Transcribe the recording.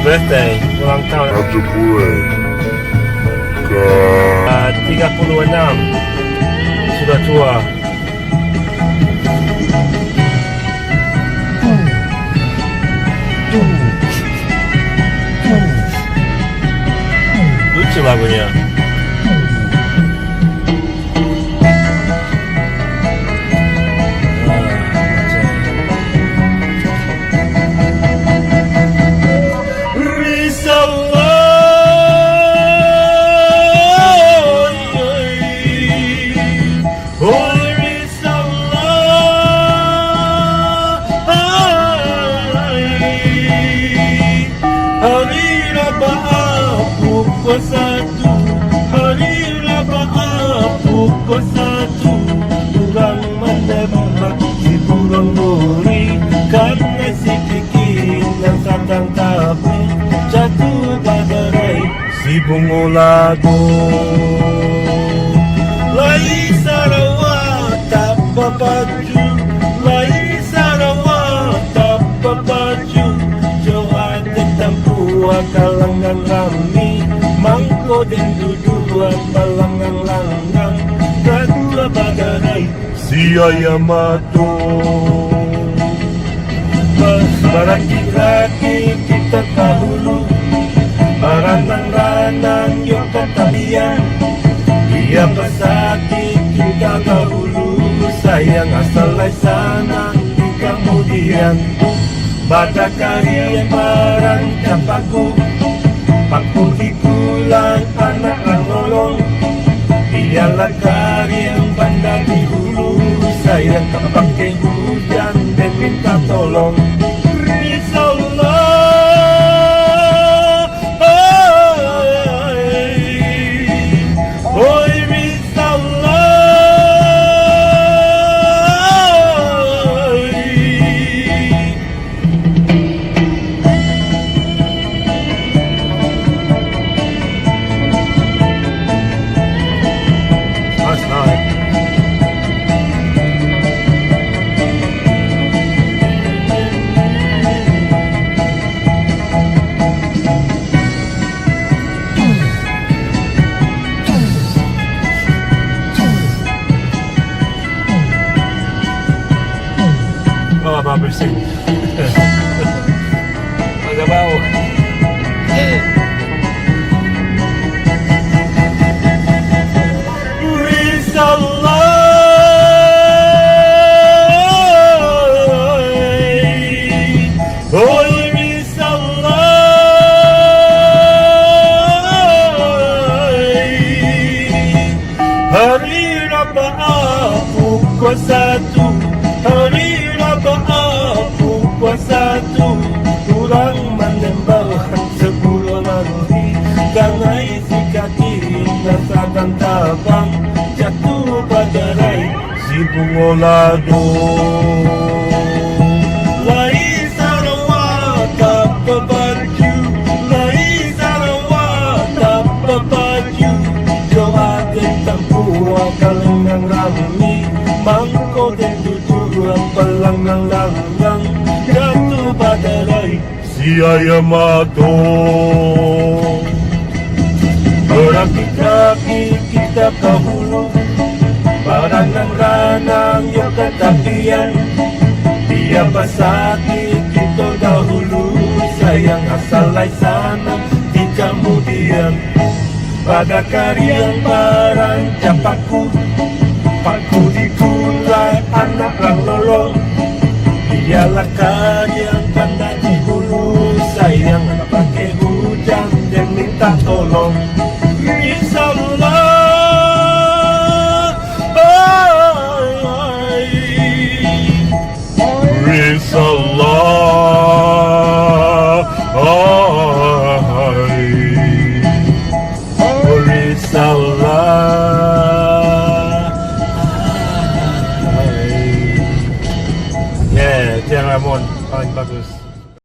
birthday, ulang tahun Happy birthday ke 36, sudah tua. Lucu lagunya. Satu hari laba pukul satu kurang menembak si burung duri karena si kiki yang satang tapi jatuh bagai si bungo lagu lai Sarawak tak baju lai Sarawak tak baju Johan tempuh kalangan rami mangko dan duduan balangang-langang kedua bagarai si ayamato barang-barang kita dahulu baranang-ranang yung katabian dia pesakit kita dahulu sayang asalai sana di kemudian pada kalian barang capaku Paku dikulang anak nolong Dialah karyang pandang di hulu Sayang tak pakai hujan dan minta tolong Risallah Oi Risallah Mga bersih. Agak bau. Hari Rabbah pukul 1 hari satu kurang menembak sepuluh nanti ganai si kaki dan tabang jatuh bagarai si bungo lado lai Sarawak tak baju lai Sarawak tak baju Johan tempuh kalangan rami mangko dan tujuan pelangang-langang jatuh bagarai si ayamato berakit-rakit kita dahulu baranang-ranang yung katapian dia pasakit kita dahulu sayang asalai sana di kemudian pada karyang barang capaku paku dikulai anak nolong Dialah karyang pandang di hulu sayang pakai hujan dan minta tolong Insyaallah Insyaallah